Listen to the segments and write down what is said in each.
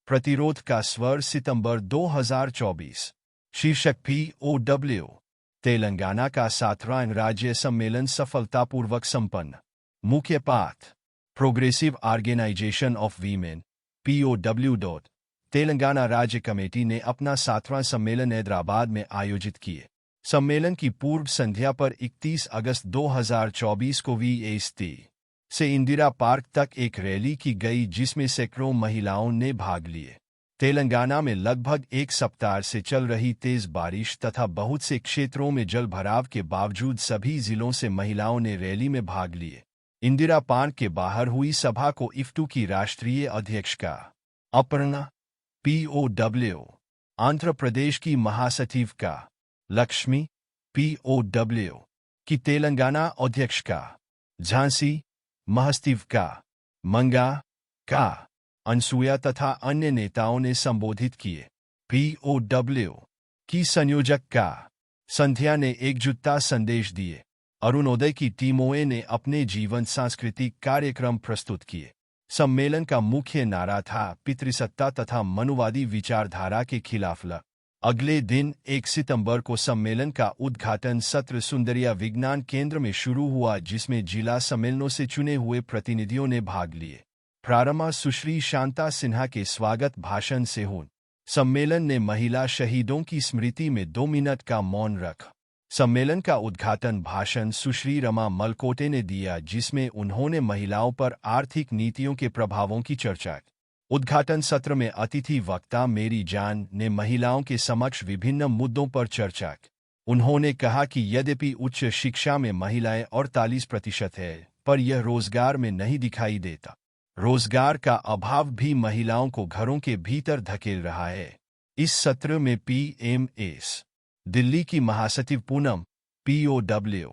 प्रतिरोध का स्वर सितंबर 2024। शीर्षक POW। तेलंगाना का 7वां राज्य सम्मेलन सफलतापूर्वक संपन्न। मुख्य पाठ। Progressive organisation of women POW। Telangana राज्य कमेटी ने अपना 7वां सम्मेलन हैदराबाद में आयोजित किए। सम्मेलन की पूर्व संध्या पर 31 अगस्त 2024 को VST से इंदिरा पार्क तक एक रैली की गई जिसमें सैकड़ों महिलाओं ने भाग लिए। तेलंगाना में लगभग एक सप्ताह से चल रही तेज बारिश तथा बहुत से क्षेत्रों में जलभराव के बावजूद सभी जिलों से महिलाओं ने रैली में भाग लिए। इंदिरा पार्क के बाहर हुई सभा को इफ्टू की राष्ट्रीय अध्यक्षका अपर्णा POW, आंध्र प्रदेश की महासचिव का लक्ष्मी POW की तेलंगाना अध्यक्ष का झांसी महासचिव का मंगा का अनसुया तथा अन्य नेताओं ने संबोधित किए। POW की संयोजक का संध्या ने एकजुटता संदेश दिए। अरुणोदय की टीमों ने अपने जीवन सांस्कृतिक कार्यक्रम प्रस्तुत किए। सम्मेलन का मुख्य नारा था पितृसत्ता तथा मनुवादी विचारधारा के खिलाफ लड़। अगले दिन 1 सितंबर को सम्मेलन का उद्घाटन सत्र सुंदरिया विज्ञान केंद्र में शुरू हुआ जिसमें जिला सम्मेलनों से चुने हुए प्रतिनिधियों ने भाग लिए। प्रारंभ सुश्री शांता सिन्हा के स्वागत भाषण से हुआ। सम्मेलन ने महिला शहीदों की स्मृति में 2 मिनट का मौन रखा। सम्मेलन का उद्घाटन भाषण सुश्री रमा मलकोटे ने दिया जिसमें उन्होंने महिलाओं पर आर्थिक नीतियों के प्रभावों की चर्चा की। उद्घाटन सत्र में अतिथि वक्ता मेरी जान ने महिलाओं के समक्ष विभिन्न मुद्दों पर चर्चा की। उन्होंने कहा कि यद्यपि उच्च शिक्षा में महिलाएं 48% है, पर यह रोजगार में नहीं दिखाई देता। रोजगार का अभाव भी महिलाओं को घरों के भीतर धकेल रहा है। इस सत्र में PMS दिल्ली की महासचिव पूनम POW,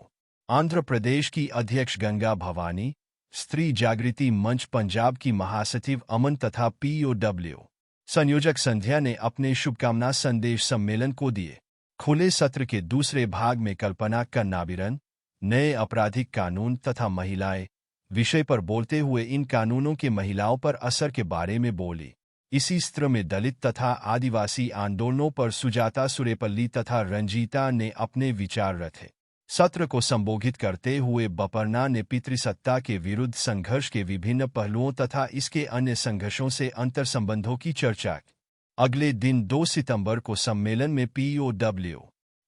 आंध्र प्रदेश की अध्यक्ष गंगा भवानी, स्त्री जागृति मंच पंजाब की महासचिव अमन तथा POW संयोजक संध्या ने अपने शुभकामना संदेश सम्मेलन को दिए। खुले सत्र के दूसरे भाग में कल्पना कन्नाबिरन नए आपराधिक कानून तथा महिलाएं विषय पर बोलते हुए इन कानूनों के महिलाओं पर असर के बारे में बोली। इसी सत्र में दलित तथा आदिवासी आंदोलनों पर सुजाता सुरेपल्ली तथा रंजीता ने अपने विचार रखे। सत्र को संबोधित करते हुए बपर्णा ने पितृसत्ता के विरुद्ध संघर्ष के विभिन्न पहलुओं तथा इसके अन्य संघर्षों से अंतर संबंधों की चर्चा की। अगले दिन 2 सितंबर को सम्मेलन में POW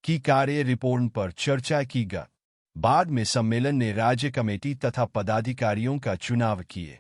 की कार्य रिपोर्ट पर चर्चा की गई। बाद में सम्मेलन ने राज्य कमेटी तथा पदाधिकारियों का चुनाव किए।